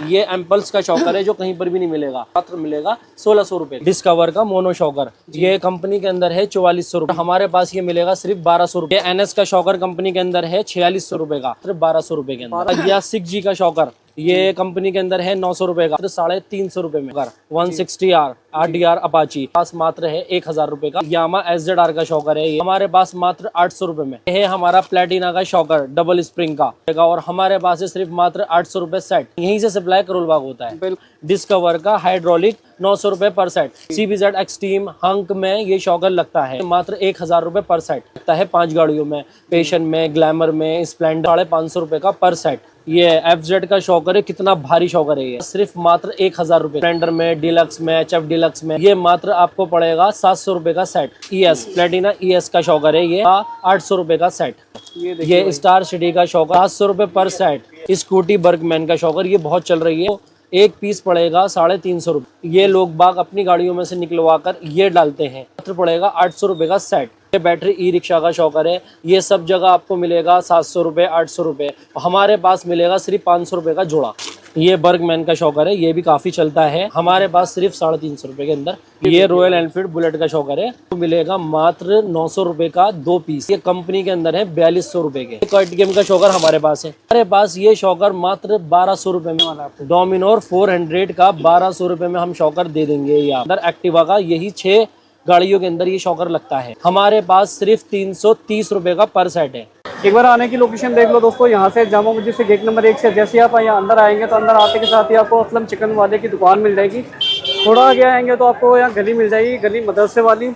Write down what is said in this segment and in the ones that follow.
ये एम्पल्स का शॉकर है जो कहीं पर भी नहीं मिलेगा, मात्र मिलेगा 1600 रुपए। डिस्कवर का मोनो शॉकर, ये कंपनी के अंदर है 4400 रुपए, हमारे पास ये मिलेगा सिर्फ 1200 रुपए। एनएस का शॉकर कंपनी के अंदर है 4600 रुपए का, सिर्फ 1200 रुपए के अंदर। या 6G का शॉकर, ये कंपनी के अंदर है 900 रुपए का, 350 रुपए में। 160R RDR अपाची पास मात्र है 1000 रुपए का। यामा SZR का शॉकर है, ये हमारे पास मात्र 800 रुपए में है। हमारा प्लेटिना का शॉकर डबल स्प्रिंग का, और हमारे पास है सिर्फ मात्र 800 रुपए सेट। यहीं से सप्लाई करोल बाग होता है। डिस्कवर का हाइड्रोलिक 900 रुपए पर सेट। CBZ एक्सट्रीम हंक में ये शॉकर लगता है मात्र 1000 रुपए पर सेट। लगता है 5 गाड़ियों में, पेशन में, ग्लैमर में, स्प्लेंडर 550 रुपए का पर सेट। ये FZ का शॉकर है, कितना भारी शॉकर है ये, सिर्फ मात्र 1000 रुपए। स्प्लेंडर में, डिलक्स में, HF डिलक्स में ये मात्र आपको पड़ेगा 700 रुपए का सेट। ES प्लेटिना ES का शॉकर है, ये 800 रुपए का सेट। ये स्टार सिटी का शॉकर 700 रुपए पर सेट। स्कूटी बर्गमैन का शॉकर, ये बहुत चल रही है, एक पीस पड़ेगा 350 रुपए। ये लोग बाग अपनी गाड़ियों में से निकलवा कर ये डालते हैं, मात्र पड़ेगा 800 रुपए का सेट। ये बैटरी ई-रिक्शा का शॉकर है, ये सब जगह आपको मिलेगा 700 रुपए, 800 रुपए, हमारे पास मिलेगा सिर्फ 500 रुपए का जोड़ा। ये बर्गमैन का शॉकर है, ये भी काफी चलता है, हमारे पास सिर्फ 350 रुपए के अंदर। ये रॉयल एनफील्ड बुलेट का शॉकर है, तो मिलेगा मात्र 900 रुपए का 2 पीस। ये कंपनी के अंदर है 4200 रुपए के। KTM का शॉकर हमारे पास है, हमारे पास ये शॉकर मात्र 1200 रुपए में वाला आपको। डोमिनोर 400 का 1200 रुपए में हम शॉकर दे देंगे। या अंदर एक्टिवा का यही 6 गाड़ियों के अंदर ये शॉकर लगता है, हमारे पास सिर्फ 330 रुपए का पर सेट है। एक बार आने की लोकेशन देख लो दोस्तों, यहाँ से जामा मस्जिद से गेट नंबर 1 से जैसे आप यहाँ अंदर आएंगे तो अंदर आते के साथ ही आपको असलम चिकन वाले की दुकान मिल जाएगी। थोड़ा आगे आएंगे तो आपको यहाँ गली मिल जाएगी, गली मदरसे वाली।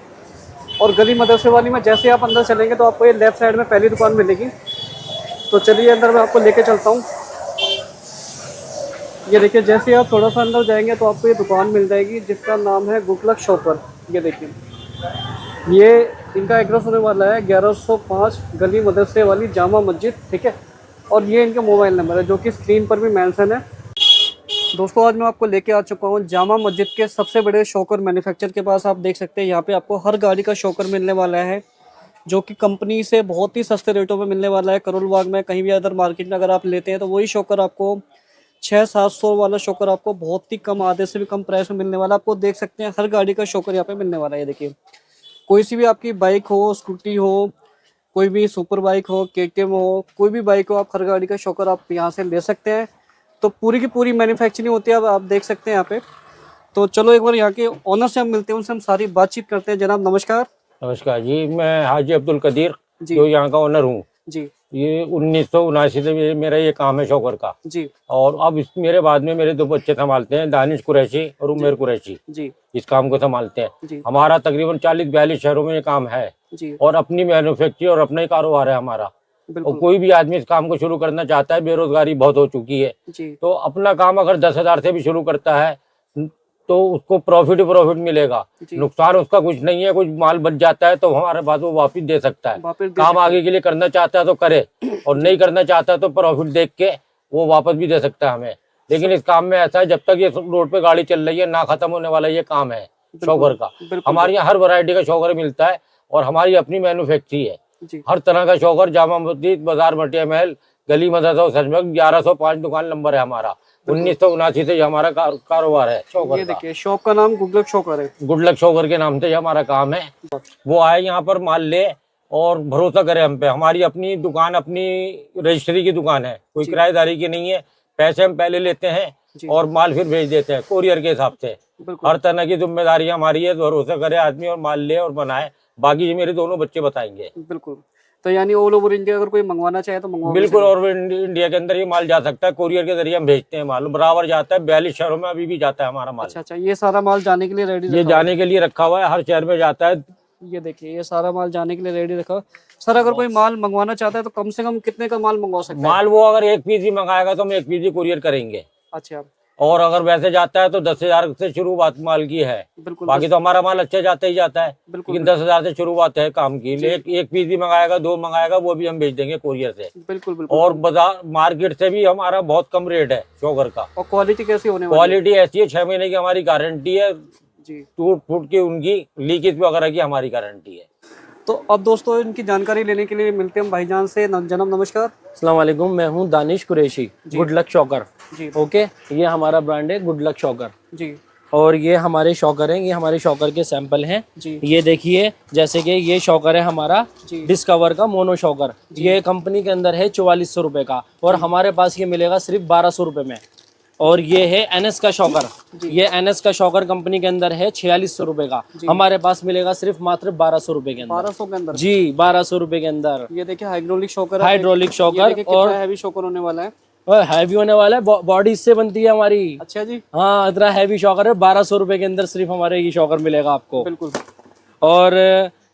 और गली मदरसे वाली में जैसे आप अंदर चलेंगे तो आपको ये लेफ्ट साइड में पहली दुकान मिलेगी। तो चलिए अंदर मैं आपको लेके चलता हूँ। ये देखिए, जैसे आप थोड़ा सा अंदर जाएंगे तो आपको ये दुकान मिल जाएगी जिसका नाम है गुड लक शॉपर। ये देखिए, ये इनका एड्रेस होने वाला है 1105 गली मदरसे वाली जामा मस्जिद, ठीक है। और ये इनका मोबाइल नंबर है जो कि स्क्रीन पर भी मेंशन है। दोस्तों आज मैं आपको लेके आ चुका हूँ जामा मस्जिद के सबसे बड़े शॉकर मैन्युफैक्चर के पास। आप देख सकते हैं यहाँ पे आपको हर गाड़ी का शॉकर मिलने वाला है, जो कि कंपनी से बहुत ही सस्ते रेटों में मिलने वाला है। करोल बाग में कहीं भी अदर मार्केट में अगर आप लेते हैं तो वही शॉकर आपको 600-700 वाला शॉकर आपको बहुत ही कम, आधे से भी कम प्राइस में मिलने वाला। आपको देख सकते हैं हर गाड़ी का शॉकर यहाँ पे मिलने वाला है। ये देखिए, कोई सी भी आपकी बाइक हो, स्कूटी हो, कोई भी सुपर बाइक हो, KTM हो, कोई भी बाइक हो, आप हर गाड़ी का शॉकर आप यहाँ से ले सकते हैं। तो पूरी की पूरी मैन्युफैक्चरिंग होती है, आप देख सकते हैं यहाँ पे। तो चलो एक बार यहाँ के ओनर से हम मिलते हैं, उनसे हम सारी बातचीत करते हैं। जनाब नमस्कार। नमस्कार जी, मैं हाजी अब्दुल कदीर जी, जो यहाँ का ओनर हूँ जी। ये 1979 से मेरा ये काम है शॉकर का जी, और अब मेरे बाद में मेरे 2 बच्चे संभालते हैं, दानिश कुरैशी और उमेर कुरैशी जी, इस काम को संभालते हैं। जी, हमारा तकरीबन 40-42 शहरों में ये काम है जी, और अपनी मैन्युफैक्चरिंग और अपना ही कारोबार है हमारा। और कोई भी आदमी इस काम को शुरू करना चाहता है, बेरोजगारी बहुत हो चुकी है, तो अपना काम अगर 10,000 से भी शुरू करता है तो उसको प्रॉफिट मिलेगा। नुकसान उसका कुछ नहीं है, कुछ माल बच जाता है तो हमारे पास वो वापस दे सकता है। काम आगे के लिए करना चाहता है तो करे, और नहीं करना चाहता है तो प्रॉफिट देख के वो वापस भी दे सकता है हमें। लेकिन इस काम में ऐसा है, जब तक ये रोड पे गाड़ी चल रही है ना खत्म होने वाला ये काम है शॉकर का। हमारे यहाँ हर वैरायटी का शॉकर मिलता है और हमारी अपनी मैन्युफैक्चरिंग है। हर तरह का शॉकर जामा मस्जिद, बाजार मटिया महल, गली मदरसा सचमुच 1105 दुकान नंबर है हमारा। 1979 से हमारा कारोबार है शॉकर। ये देखिए, शॉप का नाम गुड लक शॉकर है। गुड लक शॉकर के नाम से हमारा काम है। वो आए यहाँ पर माल ले और भरोसा करे हम पे। हमारी अपनी दुकान, अपनी रजिस्ट्री की दुकान है, कोई किराएदारी की नहीं है। पैसे हम पहले लेते हैं और माल फिर भेज देते हैं कोरियर के हिसाब से। हर तरह की जिम्मेदारी हमारी है, भरोसा करे आदमी और माल ले और बनाए। बाकी ये मेरे दोनों बच्चे बताएंगे। बिल्कुल। तो यानी ऑल ओवर इंडिया अगर कोई मंगवाना चाहे तो मंगवा बिल्कुल, और इंडिया के अंदर ये माल जा सकता है। कोरियर के जरिए हम भेजते हैं, माल बराबर जाता है। 42 शहरों में अभी भी जाता है हमारा माल। अच्छा, ये सारा माल जाने के लिए रेडी, ये जाने के लिए रखा हुआ है, हर शहर में जाता है। ये देखिए, ये सारा माल जाने के लिए रेडी रखा। सर अगर कोई माल मंगवाना चाहता है तो कम से कम कितने का माल मंगवा सकता है? माल वो अगर 1 पीस ही मंगाएगा तो हम 1 पीस ही कुरियर करेंगे। अच्छा, और अगर वैसे जाता है तो 10,000 से शुरुआत माल की है। बिल्कुल। बाकी तो हमारा माल अच्छा जाता ही जाता है, लेकिन 10,000 से शुरुआत है काम की। एक पीस भी मंगाएगा, 2 मंगाएगा, वो भी हम भेज देंगे कुरियर से। बिल्कुल बिल्कुल। और बाजार मार्केट से भी हमारा बहुत कम रेट है शॉकर का। और क्वालिटी कैसी होने वाली है? क्वालिटी ऐसी है, 6 महीने की हमारी गारंटी है जी। टूट फूट की, उनकी लीकेज वगैरह की हमारी गारंटी है। तो अब दोस्तों इनकी जानकारी लेने के लिए मिलते हैं भाईजान से। जनाब नमस्कार। अस्सलाम वालेकुम, मैं हूँ Danish Qureshi, good luck shocker. जी ओके, ये हमारा ब्रांड है गुड लक शॉकर। जी और ये हमारे शॉकर हैं, ये हमारे शॉकर के सैंपल हैं। जी ये देखिए, जैसे कि ये शॉकर है हमारा जी डिस्कवर का मोनो शॉकर। ये कंपनी के अंदर है 4400 रुपये का, और हमारे पास ये मिलेगा सिर्फ 1200 रुपये में। और ये है एनएस का शॉकर, ये एनएस का शॉकर कंपनी के अंदर है 4600 रुपये का, हमारे पास मिलेगा सिर्फ मात्र 1200 रुपये के अंदर। 1200 के अंदर जी, 1200 रुपये के अंदर। ये देखिए हाइड्रोलिक शॉकर है, हाइड्रोलिक शॉकर, और हैवी शॉकर होने वाला है। हैवी होने वाला है, बॉडी इससे बनती है हमारी। अच्छा जी, हाँ, इतना हैवी शॉकर है। 1200 रुपये के अंदर सिर्फ हमारे ये शॉकर मिलेगा आपको। बिल्कुल। और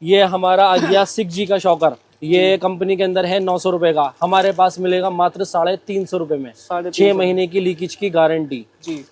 ये हमारा आ गया 6G का शॉकर, ये कंपनी के अंदर है 900 रुपये का, हमारे पास मिलेगा मात्र 350 रुपये में। 6 महीने की लीकेज की गारंटी जी।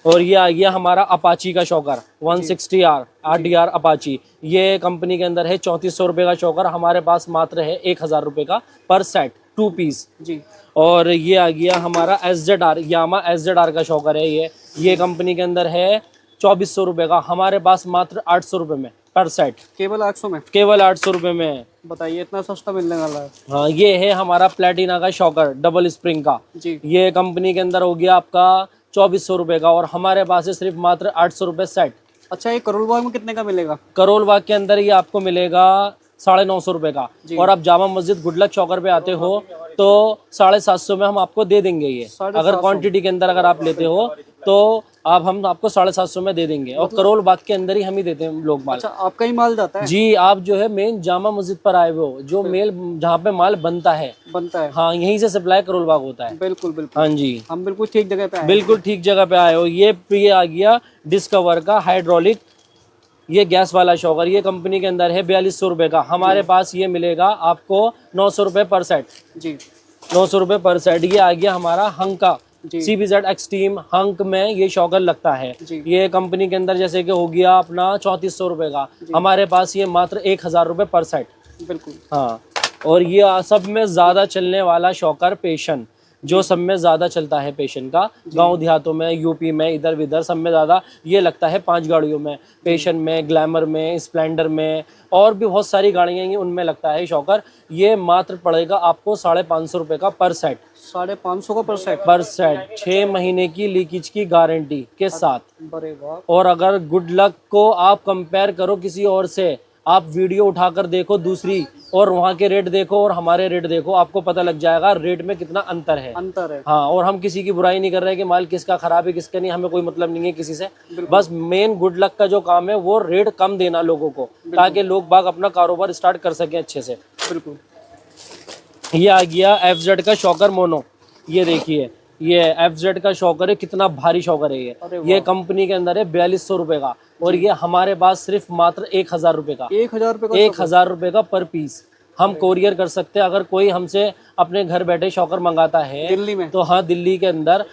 और ये आ गया हमारा अपाची का शॉकर 160R RDR अपाची, ये कंपनी के अंदर है 3400 रुपये का शॉकर, हमारे पास मात्र है 1000 रुपये का पर सेट, 2 पीस जी। और ये आ गया हमारा SZR यामा SZR का शॉकर है, ये कंपनी के अंदर है 2400 रुपये का, हमारे पास मात्र 800 रुपये में पर सेट, केवल 800 में। केवल 800 रुपये में। बताइए, इतना सस्ता मिलने वाला है। हाँ, ये है हमारा प्लेटिना का शॉकर डबल स्प्रिंग का, जी ये कंपनी के अंदर हो गया आपका 2400 रुपये का, और हमारे पास है सिर्फ मात्र 800 रुपये सेट। अच्छा, ये करोल बाग में कितने का मिलेगा? करोल बाग के अंदर ये आपको मिलेगा 950 रुपये का, और आप Jama Masjid good luck shocker पे आते हो तो 750 में हम आपको दे देंगे ये। अगर क्वांटिटी के अंदर अगर आप लेते हो तो हम आपको 750 में दे देंगे, और करोल बाग के अंदर ही हम ही देते हैं लोग माल। अच्छा, आपका ही माल जाता है? जी, आप जो है मेन जामा मस्जिद पर आए हुए हो, जो मेल जहाँ पे माल बनता है हाँ, यहीं से सप्लाई करोल बाग होता है। बिल्कुल बिल्कुल। हाँ जी, हम बिल्कुल ठीक जगह पे आए। बिल्कुल ठीक जगह पे आए हो। ये आ गया डिस्कवर का हाइड्रोलिक, ये गैस वाला शॉकर, ये कंपनी के अंदर है 4200 रुपये का, हमारे पास ये मिलेगा आपको 900 रुपये पर सेट। जी, 900 रुपये पर सेट। ये आ गया हमारा हंक का CBZ एक्सट्रीम, हंक में ये शॉकर लगता है, ये कंपनी के अंदर जैसे कि हो गया अपना 3400 रुपये का, हमारे पास ये मात्र 1000 रुपये पर सेट। बिल्कुल। हाँ, और ये सब में ज़्यादा चलने वाला शॉकर पेशन, जो सब में ज़्यादा चलता है पेशन का, गांव देहातों में, यूपी में, इधर विधर सब में ज़्यादा ये लगता है 5 गाड़ियों में, पेशन में, ग्लैमर में, स्प्लेंडर में, और भी बहुत सारी गाड़ियाँ हैं उनमें लगता है शॉकर। ये मात्र पड़ेगा आपको 550 रुपये का पर सेट। 550 का पर सेट? पर सेट, 6 महीने की लीकेज की गारंटी के साथ। अरे वाह। और अगर गुड लक को आप कंपेयर करो किसी और से, आप वीडियो उठाकर देखो दूसरी, और वहाँ के रेट देखो और हमारे रेट देखो, आपको पता लग जाएगा रेट में कितना अंतर है। हाँ, और हम किसी की बुराई नहीं कर रहे कि माल किसका खराब है किसका नहीं, हमें कोई मतलब नहीं है किसी से। बस मेन गुड लक का जो काम है वो रेट कम देना लोगों को, ताकि लोग बाग अपना कारोबार स्टार्ट कर सकें अच्छे से। बिल्कुल। ये आ गया FZ का शॉकर मोनो, ये देखिए, ये FZ का शॉकर है, कितना भारी शॉकर है ये कंपनी के अंदर है 4200 रुपये का, और ये हमारे पास सिर्फ मात्र 1000 रुपये का, 1000 रुपये का पर पीस। हम कोरियर कर सकते हैं, अगर कोई हमसे अपने घर बैठे शॉकर मंगाता है दिल्ली में, तो हाँ, दिल्ली के अंदर,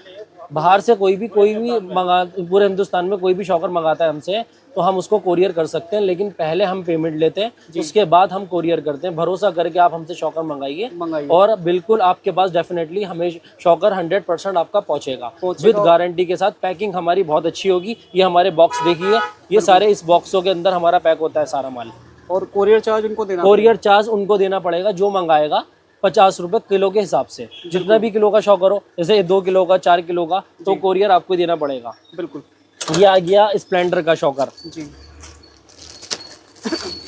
बाहर से कोई भी मंगा, पूरे हिंदुस्तान में कोई भी शॉकर मंगाता है हमसे, तो हम उसको कोरियर कर सकते हैं, लेकिन पहले हम पेमेंट लेते हैं, उसके बाद हम कोरियर करते हैं। भरोसा करके आप हमसे शॉकर मंगाइए, और बिल्कुल आपके पास डेफिनेटली हमें शॉकर 100% आपका पहुंचेगा विद गारंटी के साथ। पैकिंग हमारी बहुत अच्छी होगी। ये हमारे बॉक्स देखिए, ये सारे इस बॉक्सों के अंदर हमारा पैक होता है सारा माल। और कोरियर चार्ज उनको देना? कोरियर चार्ज उनको देना पड़ेगा, जो मंगाएगा 50 रुपये किलो के हिसाब से, जितना भी किलो का शॉकर हो, जैसे 2 किलो का, 4 किलो का, तो कोरियर आपको देना पड़ेगा। बिल्कुल। ये आ गया स्प्लेंडर का शॉकर जी,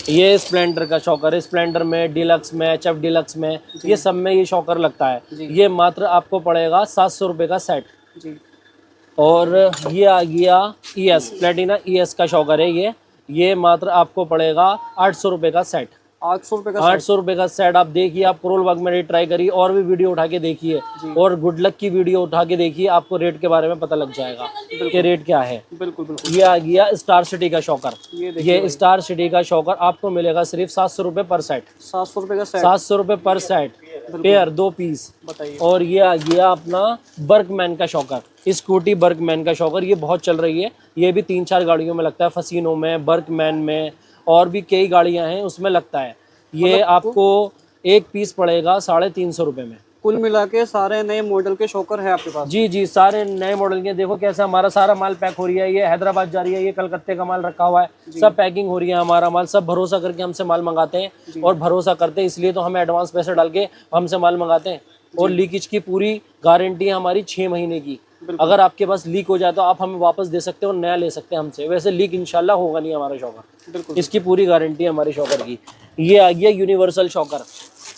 ये स्प्लेंडर का शॉकर है, स्प्लेंडर में, डिलक्स में, HF डिलक्स में, ये सब में ये शॉकर लगता है। ये मात्र आपको पड़ेगा 700 रुपये का सेट। जी। और ये आ गया ES प्लेटिना ES का शॉकर है, ये मात्र आपको पड़ेगा 800 रुपये का सेट। 800 रुपये का 800 रुपये का सेट। आप देखिए, आप करोल बाग में रेट ट्राई करिए, और भी वीडियो उठा के देखिए, और गुड लक की वीडियो उठा के देखिए, आपको रेट के बारे में पता लग जाएगा कि रेट क्या है। बिल्कुल बिल्कुल। ये आ गया स्टार सिटी का शॉकर, ये स्टार सिटी का शॉकर आपको मिलेगा सिर्फ 700 रुपये पर सेट। 700 रुपये का सेट? 700 रुपये पर सेट, पेयर, 2 पीस। बताइए। और ये आ गया अपना बर्कमैन का शॉकर, स्कूटी बर्कमैन का शॉकर, ये बहुत चल रही है, ये भी 3-4 गाड़ियों में लगता है, फसीनो में, बर्कमैन में, और भी कई गाड़ियां हैं उसमें लगता है। ये आपको एक पीस पड़ेगा 350 रुपये में। कुल मिला के सारे नए मॉडल के शॉकर है आपके पास? जी जी, सारे नए मॉडल के। देखो कैसे हमारा सारा माल पैक हो रही है, ये हैदराबाद जा रही है, ये कलकत्ते का माल रखा हुआ है, सब पैकिंग हो रही है हमारा माल। सब भरोसा करके हमसे माल मंगाते हैं, और भरोसा करते हैं इसलिए तो हमें एडवांस पैसे डाल के हमसे माल मंगाते हैं। और लीकेज की पूरी गारंटी है हमारी 6 महीने की। अगर आपके पास लीक हो जाए तो आप हमें वापस दे सकते हैं और नया ले सकते हैं हमसे। वैसे लीक इंशाल्लाह होगा नहीं हमारा शॉकर, बिल्कुल इसकी पूरी गारंटी है हमारे शॉकर की। ये आ गया यूनिवर्सल शॉकर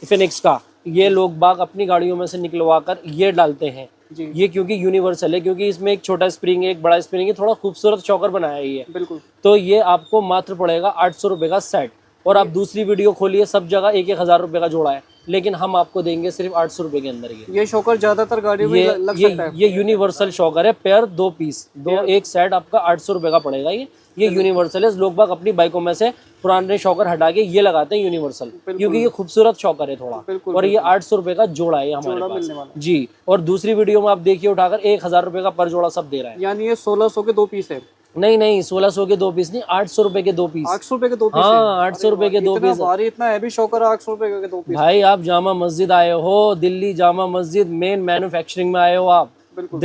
फिनिक्स का। ये लोग बाग अपनी गाड़ियों में से निकलवा कर ये डालते हैं जी। ये क्योंकि यूनिवर्सल है, क्योंकि इसमें एक छोटा स्प्रिंग है एक बड़ा स्प्रिंग है, थोड़ा खूबसूरत शॉकर बनाया है ये। बिल्कुल। तो ये आपको मात्र पड़ेगा 800 रुपये का सेट। और आप दूसरी वीडियो खोलिए सब जगह 1,000 रुपये का जोड़ा है, लेकिन हम आपको देंगे सिर्फ 800 रुपये के अंदर। ये शॉकर ज्यादातर गाड़ियों में लग सकता है। ये यूनिवर्सल शॉकर है, पेयर 2 पीस, एक सेट आपका 800 रुपये का पड़ेगा। ये यूनिवर्सल है। लोग बाग अपनी बाइकों में से पुराने शॉकर हटा के ये लगाते हैं यूनिवर्सल, क्योंकि ये खूबसूरत शॉकर है थोड़ा। और ये 800 रुपये का जोड़ा है हमारे पास जी। और दूसरी वीडियो में आप देखिए उठाकर 1,000 रुपये का पर जोड़ा सब दे रहा है। यानी ये 1600 के 2 पीस है। नहीं 1600 के 2 पीस नहीं, 800 रुपए के 2 पीस। 800 रुपए के 2 पीस? हाँ 800 रुपए के 2 पीस। इतना हैवी शॉकर 800 रुपए के 2 पीस। भाई आप जामा मस्जिद आए हो, दिल्ली जामा मस्जिद मेन मैन्युफैक्चरिंग में आए हो आप।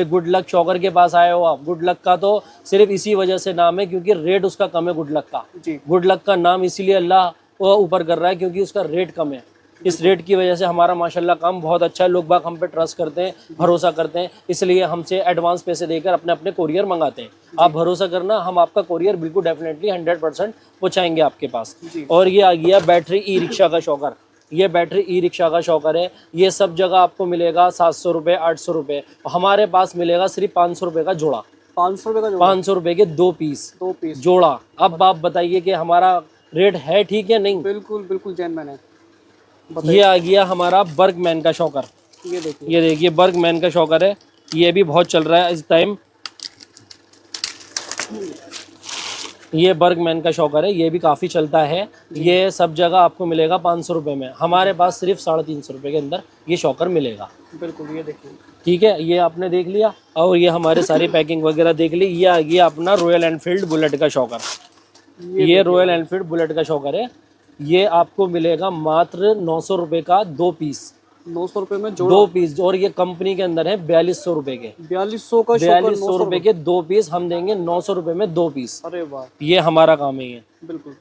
गुड लक शॉकर के पास आए हो आप। गुड लक का तो सिर्फ इसी वजह से नाम है क्योंकि रेट उसका कम है। गुड लक का गुड लक का नाम इसीलिए अल्लाह ऊपर कर रहा है क्योंकि उसका रेट कम है। इस रेट की वजह से हमारा माशाल्लाह काम बहुत अच्छा है। लोग बाग हम पे ट्रस्ट करते हैं, भरोसा करते हैं, इसलिए हमसे एडवांस पैसे देकर अपने अपने कोरियर मंगाते हैं। आप भरोसा करना, हम आपका कोरियर बिल्कुल डेफिनेटली 100% पहुँचाएंगे आपके पास। और ये आ गया बैटरी ई रिक्शा का शॉकर। ये बैटरी ई रिक्शा का शॉकर है। ये सब जगह आपको मिलेगा 700 रुपये 800 रुपये, हमारे पास मिलेगा सिर्फ 500 रुपये का जोड़ा। 500 रुपये का जोड़ा? 500 रुपये के 2 पीस जोड़ा। अब आप बताइए कि हमारा रेट है ठीक है नहीं? बिल्कुल बिल्कुल जेन्युइन है। ये आ गया हमारा बर्गमैन का शॉकर। ये देखिए बर्गमैन का शॉकर है। ये भी बहुत चल रहा है इस टाइम। ये बर्गमैन का शॉकर है, ये भी काफ़ी चलता है। ये सब जगह आपको मिलेगा 500 रुपये में, हमारे पास सिर्फ 350 रुपये के अंदर ये शॉकर मिलेगा। बिल्कुल। ये देखिए ठीक है, ये आपने देख लिया और ये हमारे सारी पैकिंग वगैरह देख ली। ये आ गया अपना रॉयल एनफील्ड बुलेट का शॉकर। ये रॉयल एनफील्ड बुलेट का शॉकर है। ये आपको मिलेगा मात्र 900 रुपये का 2 पीस। 900 रुपये में 2 पीस। और ये कंपनी के अंदर है 4200 रुपये के। 4200 रुपये के 2 पीस हम देंगे 900 रुपये में 2 पीस। अरे वाह, ये हमारा काम है। ये बिल्कुल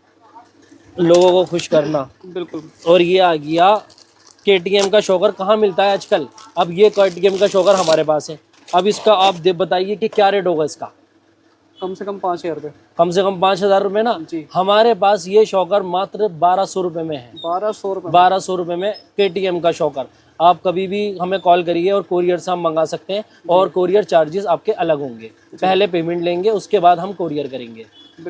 लोगों को खुश करना। बिल्कुल। और ये आ गया KTM का शॉकर। कहाँ मिलता है आजकल? अब ये KTM का शॉकर हमारे पास है। अब इसका आप बताइए कि क्या रेट होगा इसका? कम से कम 5000 रुपये। कम से कम 5000 रुपये ना जी। हमारे पास ये शॉकर मात्र 1200 रुपये में है। 1200 रुपये में KTM का शॉकर। आप कभी भी हमें कॉल करिए और कोरियर से हम मंगा सकते हैं और कोरियर चार्जेस आपके अलग होंगे। पहले पेमेंट लेंगे उसके बाद हम कोरियर करेंगे।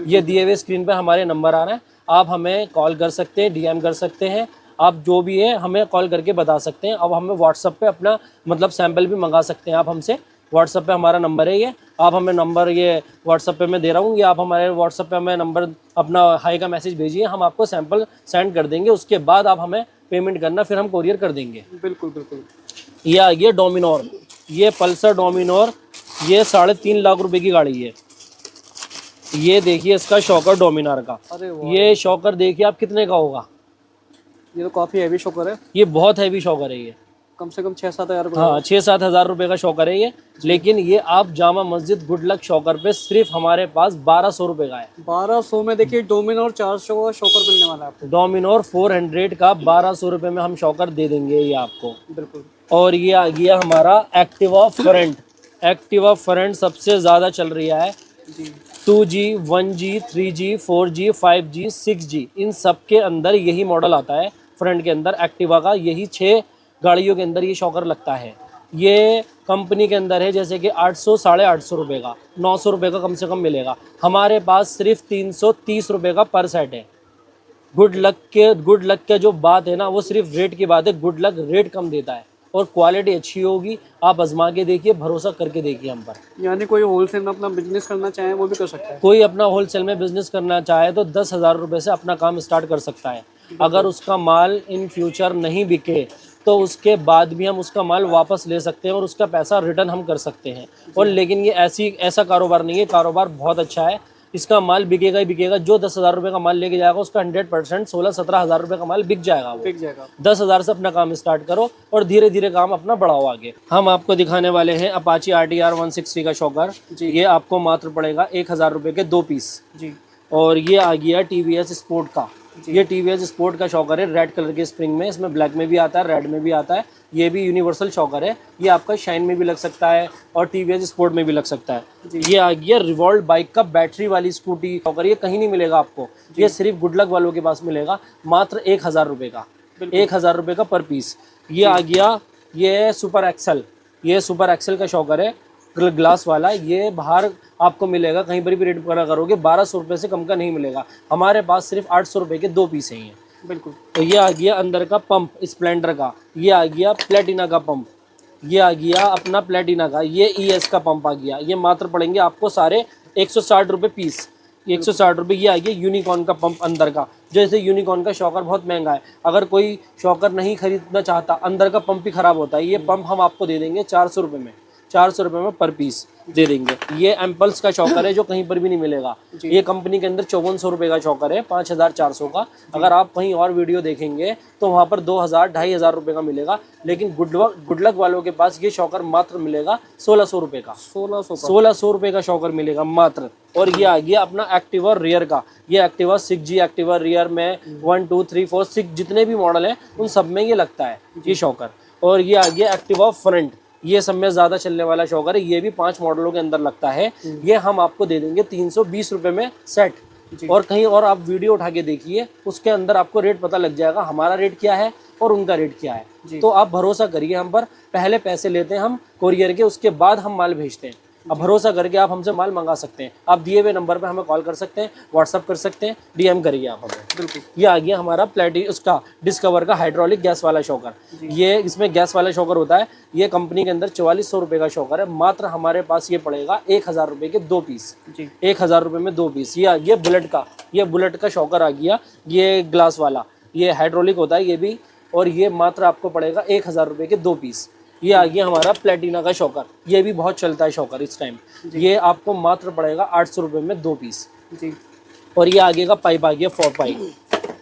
ये दिए हुए स्क्रीन पे हमारे नंबर आ रहे हैं, आप हमें कॉल कर सकते हैं, DM कर सकते हैं। आप जो भी है हमें कॉल करके बता सकते हैं। अब हमें व्हाट्सएप पे अपना मतलब सैंपल भी मंगा सकते हैं आप हमसे। व्हाट्सएप पे हमारा नंबर है ये, आप हमें नंबर ये व्हाट्सएप पे मैं दे रहा हूँ, ये आप हमारे व्हाट्सएप पे हमें नंबर अपना हाई का मैसेज भेजिए, हम आपको सैंपल सेंड कर देंगे। उसके बाद आप हमें पेमेंट करना, फिर हम कोरियर कर देंगे। बिल्कुल बिल्कुल। ये आ गया डोमिनोर। ये पल्सर डोमिनोर, ये 3.5 लाख रुपए की गाड़ी है। ये देखिए इसका शॉकर डोमिनार का। ये शॉकर देखिए आप कितने का होगा? ये तो काफ़ी हैवी शॉकर है। ये बहुत हैवी शॉकर है। ये कम से कम 6-7 हज़ार। हाँ 6-7 हज़ार रुपये का शॉकर है ये। लेकिन ये आप Jama Masjid good luck shocker पे सिर्फ हमारे पास 1200 रुपये का है। 1200 में देखिए डोमिनोर 400 का शॉकर मिलने वाला है आपको। डोमिनोर 400 का 1200 रुपये में हम शॉकर दे देंगे ये आपको। बिल्कुल। और ये आ गया हमारा एक्टिवा फ्रंट। एक्टिवा फ्रंट सबसे ज़्यादा चल रहा है जी। 2G 1G 3G 4G 5G 6G इन सब के अंदर यही मॉडल आता है। फ्रंट के अंदर एक्टिवा का यही 6 गाड़ियों के अंदर ये शॉकर लगता है। ये कंपनी के अंदर है जैसे कि 800 850 रुपये का, 900 रुपये का कम से कम मिलेगा। हमारे पास सिर्फ 330 रुपये का पर सेट है। गुड लक के जो बात है ना वो सिर्फ रेट की बात है। गुड लक रेट कम देता है और क्वालिटी अच्छी होगी। आप आजमा के देखिए, भरोसा करके देखिए हम पर। यानी कोई होलसेल में अपना बिजनेस करना चाहे वो भी कर सकता है। कोई अपना होलसेल में बिजनेस करना चाहे तो 10,000 रुपये से अपना काम स्टार्ट कर सकता है। अगर उसका माल इन फ्यूचर नहीं बिके तो उसके बाद भी हम उसका माल वापस ले सकते हैं और उसका पैसा रिटर्न हम कर सकते हैं। और लेकिन ये ऐसा कारोबार नहीं है, कारोबार बहुत अच्छा है। इसका माल बिकेगा ही बिकेगा। जो 10,000 रुपये का माल लेके जाएगा उसका 100% 16-17 हज़ार रुपये का माल बिक जाएगा। 10,000 से अपना काम स्टार्ट करो और धीरे धीरे काम अपना बढ़ाओ आगे। हम आपको दिखाने वाले हैं अपाची RTR 160 का शॉकर। ये आपको मात्र पड़ेगा 1,000 रुपये के 2 पीस जी। और ये आ गया TVS स्पोर्ट का। ये टीवीएस स्पोर्ट का शॉकर है, रेड कलर के स्प्रिंग में, इसमें ब्लैक में भी आता है, रेड में भी आता है। ये भी यूनिवर्सल शॉकर है, ये आपका शाइन में भी लग सकता है और टीवीएस स्पोर्ट में भी लग सकता है। ये आ गया रिवॉल्ट बाइक का बैटरी वाली स्कूटी शॉकर, ये कहीं नहीं मिलेगा आपको, ये सिर्फ गुड लक वालों के पास मिलेगा, मात्र 1000 रुपये का, 1000 रुपये का पर पीस। ये आ गया ये सुपर एक्सल, ये सुपर एक्सल का शॉकर है ग्लास वाला, ये बाहर आपको मिलेगा कहीं पर भी रेट पता करोगे 1200 रुपये से कम का नहीं मिलेगा, हमारे पास सिर्फ 800 रुपये के 2 पीस हैं ये। बिल्कुल। तो ये आ गया अंदर का पंप स्प्लेंडर का, ये आ गया प्लेटिना का पंप, ये आ गया अपना प्लेटिना का, ये ईएस का पंप आ गया, ये मात्र पड़ेंगे आपको सारे 160 रुपये पीस, 160 रुपये। ये आ गया यूनिकॉर्न का पंप अंदर का, जैसे यूनिकॉर्न का शॉकर बहुत महंगा है, अगर कोई शॉकर नहीं खरीदना चाहता, अंदर का पंप ही ख़राब होता है, ये पंप हम आपको दे देंगे 400 रुपये में, 400 रुपये में पर पीस दे देंगे। ये एम्पल्स का शॉकर है जो कहीं पर भी नहीं मिलेगा, ये कंपनी के अंदर 5400 रुपये का शॉकर है, 5400 का। अगर आप कहीं और वीडियो देखेंगे तो वहाँ पर 2000-2500 रुपये का मिलेगा, लेकिन गुड लक वालों के पास ये शॉकर मात्र मिलेगा 1600 रुपये का, 1600 रुपये का शॉकर मिलेगा मात्र। और ये आ गया अपना एक्टिवा रियर का, ये एक्टिवा 6G एक्टिवा रियर में 1 2 3 4 6 जितने भी मॉडल हैं उन सब में ये लगता है ये शॉकर। और ये आ गया एक्टिवा फ्रंट, ये सब में ज़्यादा चलने वाला शॉकर है, ये भी 5 मॉडलों के अंदर लगता है, ये हम आपको दे देंगे 320 रुपये में सेट। और कहीं और आप वीडियो उठा के देखिए, उसके अंदर आपको रेट पता लग जाएगा, हमारा रेट क्या है और उनका रेट क्या है। तो आप भरोसा करिए हम पर, पहले पैसे लेते हैं हम कोरियर के, उसके बाद हम माल भेजते हैं। अब भरोसा करके आप हमसे माल मंगा सकते हैं, आप दिए हुए नंबर पे हमें कॉल कर सकते हैं, व्हाट्सअप कर सकते हैं, डीएम करिए आप हमें। बिल्कुल। ये आ गया हमारा उसका डिस्कवर का हाइड्रोलिक गैस वाला शॉकर, ये इसमें गैस वाला शॉकर होता है, ये कंपनी के अंदर 4400 रुपये का शॉकर है, मात्र हमारे पास ये पड़ेगा 1000 रुपये के 2 पीस, 1000 रुपये में 2 पीस। ये आ गया बुलेट का, ये बुलेट का शॉकर आ गया, ये ग्लास वाला, ये हाइड्रोलिक होता है ये भी, और ये मात्र आपको पड़ेगा 1000 रुपये के 2 पीस। ये आ गया हमारा प्लेटिना का शॉकर, ये भी बहुत चलता है शॉकर इस टाइम, ये आपको मात्र पड़ेगा 800 रुपये में 2 पीस जी। और ये आगे का पाइप आ गया 4 पाइप,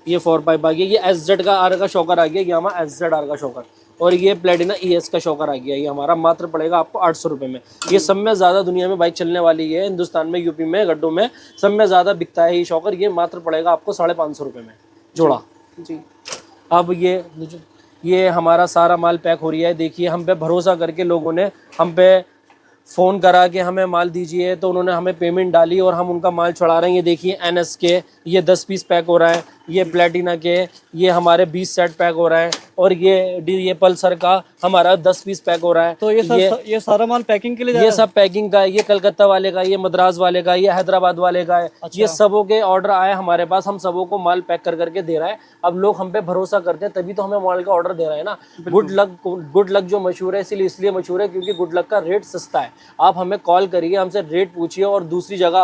ये 4 पाइप आ गया, ये SZ का आर का शॉकर आ गया, ये हमारा SZR का शॉकर। और ये प्लेटिना ES का शॉकर आ गया, ये हमारा मात्र पड़ेगा आपको 800 रुपये में। ये सब में ज़्यादा दुनिया में बाइक चलने वाली है, हिंदुस्तान में, यूपी में, गड्ढों में सब में ज़्यादा बिकता है ये शॉकर, ये मात्र पड़ेगा आपको 550 रुपये में जोड़ा जी। अब ये हमारा सारा माल पैक हो रही है, देखिए हम पे भरोसा करके लोगों ने हम पे फ़ोन करा के हमें माल दीजिए, तो उन्होंने हमें पेमेंट डाली और हम उनका माल चढ़ा रहे हैं। ये देखिए NS के ये 10 पीस पैक हो रहा है, ये प्लेटिना के ये हमारे 20 सेट पैक हो रहा है, और ये पल्सर का हमारा 10 पीस पैक हो रहा है। तो ये सारा माल पैकिंग के लिए जा रहा ये सब पैकिंग का है, ये कलकत्ता वाले का, ये मद्रास वाले का, ये हैदराबाद वाले का है। अच्छा। ये सबों के ऑर्डर आए हमारे पास, हम सबों को माल पैक कर करके दे रहा है। अब लोग हम पे भरोसा करते हैं तभी तो हमें माल का ऑर्डर दे रहे हैं ना। गुड लक जो मशहूर है इसलिए मशहूर है क्योंकि गुड लक का रेट सस्ता है। आप हमें कॉल करिए, हमसे रेट पूछिए, और दूसरी जगह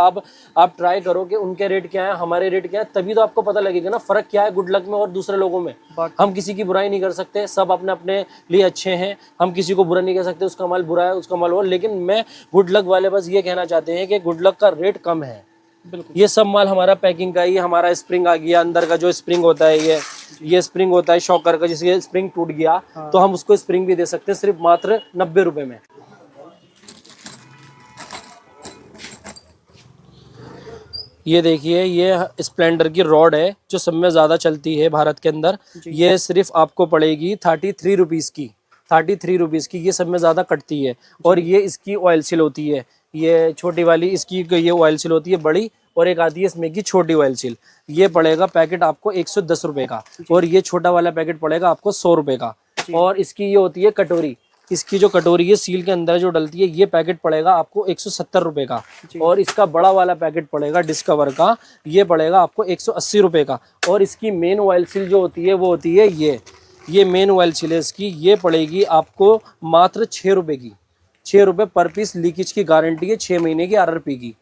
आप ट्राई करो कि उनके रेट क्या है, हमारे रेट क्या है, तभी तो आपको पता लगेगा ना फर्क क्या है गुड लक में और दूसरे लोगों में। हम किसी की बुराई नहीं कर सकते, सब अपने अपने लिए अच्छे हैं, हम किसी को बुरा नहीं कह सकते, उसका माल बुरा है उसका माल वो। लेकिन मैं गुड लक वाले बस ये कहना चाहते हैं कि गुड लक का रेट कम है। बिल्कुल। ये सब माल हमारा पैकिंग का, ये हमारा स्प्रिंग आ गया, अंदर का जो स्प्रिंग होता है ये स्प्रिंग होता है शॉकर का, जिसके स्प्रिंग टूट गया तो हम उसको स्प्रिंग भी दे सकते हैं सिर्फ मात्र 90 रुपए में। ये देखिए ये स्प्लेंडर की रॉड है जो सब में ज़्यादा चलती है भारत के अंदर, ये सिर्फ आपको पड़ेगी 33 रुपीज़ की, 33 रुपीज़ की। ये सब में ज़्यादा कटती है, और ये इसकी ऑयल सील होती है, ये छोटी वाली इसकी ये ऑयल सील होती है बड़ी, और एक आती है इसमें की छोटी ऑयल सील। ये पड़ेगा पैकेट आपको 110 रुपये का, और ये छोटा वाला पैकेट पड़ेगा आपको 100 रुपये का। और इसकी ये होती है कटोरी, इसकी जो कटोरी है सील के अंदर जो डलती है, ये पैकेट पड़ेगा आपको 170 रुपये का। और इसका बड़ा वाला पैकेट पड़ेगा डिस्कवर का, ये पड़ेगा आपको 180 रुपये का। और इसकी मेन ऑयल सील जो होती है वो होती है ये मेन ऑयल सील है इसकी, ये पड़ेगी आपको मात्र 6 रुपये की, 6 रुपये पर पीस। लीकेज की गारंटी है 6 महीने की RRP की।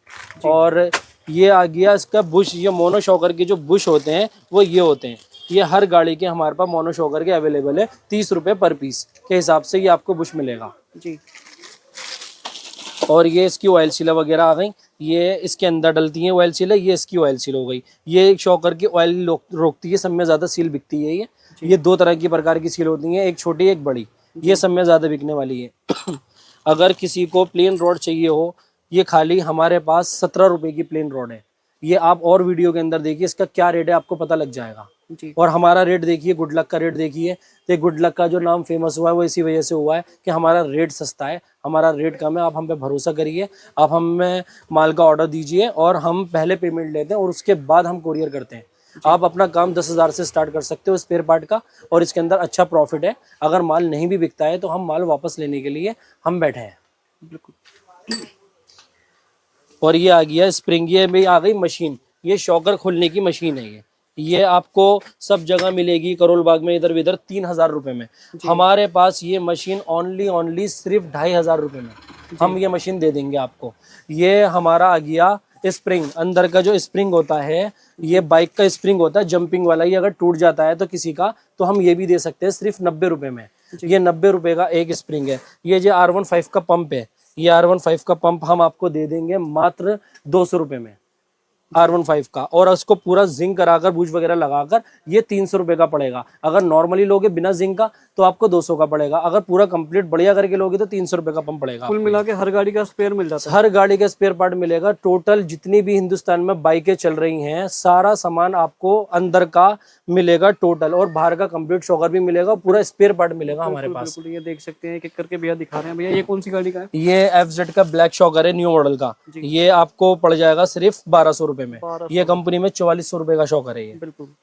और ये आ गया इसका बुश, ये मोनो शॉकर के जो बुश होते हैं वो ये होते हैं, ये हर गाड़ी के हमारे पास मोनो शॉकर के अवेलेबल है। 30 रुपये पर पीस के हिसाब से ये आपको बुश मिलेगा जी। और ये इसकी ऑयल सील वगैरह आ गई, ये इसके अंदर डलती हैं ऑयल सील, ये इसकी ऑयल सील हो गई। ये एक शॉकर की ऑयल रोकती है, सब में ज़्यादा सील बिकती है। ये 2 तरह की प्रकार की सील होती हैं, एक छोटी एक बड़ी, ये सब में ज़्यादा बिकने वाली है। अगर किसी को प्लेन रोड चाहिए हो, ये खाली हमारे पास 17 रुपये की प्लेन रोड है, ये आप और वीडियो के अंदर देखिए, इसका क्या रेट है आपको पता लग जाएगा। जी और हमारा रेट देखिए, गुड लक का रेट देखिए, तो गुड लक का जो नाम फेमस हुआ है वो इसी वजह से हुआ है कि हमारा रेट सस्ता है, हमारा रेट कम है। आप हम पे भरोसा करिए, आप हमें माल का ऑर्डर दीजिए और हम पहले पेमेंट लेते हैं और उसके बाद हम कोरियर करते हैं। आप अपना काम 10,000 से स्टार्ट कर सकते हो स्पेयर पार्ट का, और इसके अंदर अच्छा प्रॉफिट है। अगर माल नहीं भी बिकता है तो हम माल वापस लेने के लिए हम बैठे हैं। बिल्कुल। और ये आ गया स्प्रिंग, ये भी आ गई मशीन, ये शॉकर खोलने की मशीन है। ये आपको सब जगह मिलेगी, करोल बाग में, इधर उधर 3,000 रुपए में। हमारे पास ये मशीन ओनली सिर्फ 2,500 रुपए में हम ये मशीन दे देंगे आपको। ये हमारा आ गया स्प्रिंग, अंदर का जो स्प्रिंग होता है, ये बाइक का स्प्रिंग होता है जंपिंग वाला, ये अगर टूट जाता है तो किसी का, तो हम ये भी दे सकते हैं सिर्फ 90 रुपए में। ये 90 रुपए का एक स्प्रिंग है। ये जो R15 का पंप है, ये R15 का पंप हम आपको दे देंगे मात्र 200 रुपए में, R15 का। और उसको पूरा जिंक कराकर, बूज वगैरह लगाकर, ये 300 रुपए का पड़ेगा। अगर नॉर्मली लोगे बिना जिंक का तो आपको 200 का पड़ेगा। अगर पूरा कंप्लीट बढ़िया करके लोगे तो 300 रुपए का पंप पड़ेगा। कुल मिला के हर गाड़ी का स्पेयर मिल जाता है। हर गाड़ी का स्पेयर पार्ट मिलेगा। टोटल जितनी भी हिंदुस्तान में बाइकें चल रही हैं, सारा सामान आपको अंदर का मिलेगा टोटल, और बाहर का कंप्लीट शॉकर भी मिलेगा, पूरा स्पेयर पार्ट मिलेगा हमारे पास। बिल्कुल, ये देख सकते हैं, एक करके भैया दिखा रहे हैं। भैया ये कौन सी गाड़ी का है? ये FZ का ब्लैक शॉकर है, न्यू मॉडल का। ये आपको पड़ जाएगा सिर्फ 1200 रुपए में। ये कंपनी में 4400 रुपए का शॉकर है ये। बिल्कुल।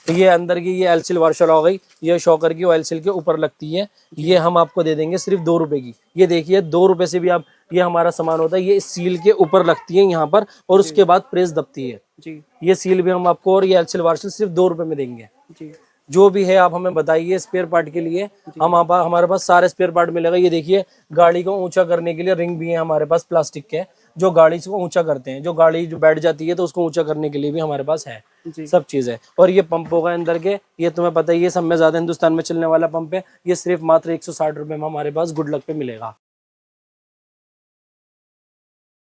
तो ये अंदर की ये एलसील वार्शल हो गई, ये शॉकर की एलसील के ऊपर लगती है, ये हम आपको दे देंगे सिर्फ 2 रुपए की। ये देखिए 2 रुपए से भी आप, ये हमारा सामान होता है, ये सील के ऊपर लगती है यहाँ पर, और उसके बाद प्रेस दबती है जी। ये सील भी हम आपको, और ये एलसील वार्शल सिर्फ 2 रुपए में देंगे। जी। जो भी है आप हमें बताइए स्पेयर पार्ट के लिए, हम हमारे पास सारे स्पेयर पार्ट मिलेगा। ये देखिए गाड़ी को ऊंचा करने के लिए रिंग भी है हमारे पास प्लास्टिक के, जो गाड़ी को ऊंचा करते हैं, जो गाड़ी जो बैठ जाती है तो उसको ऊंचा करने के लिए भी हमारे पास है सब चीज है। और ये पंप होगा अंदर के, ये तुम्हें पता ही है, सब में ज्यादा हिंदुस्तान में चलने वाला पंप है। ये सिर्फ मात्र 160 रुपए में हमारे पास गुड लक पे मिलेगा।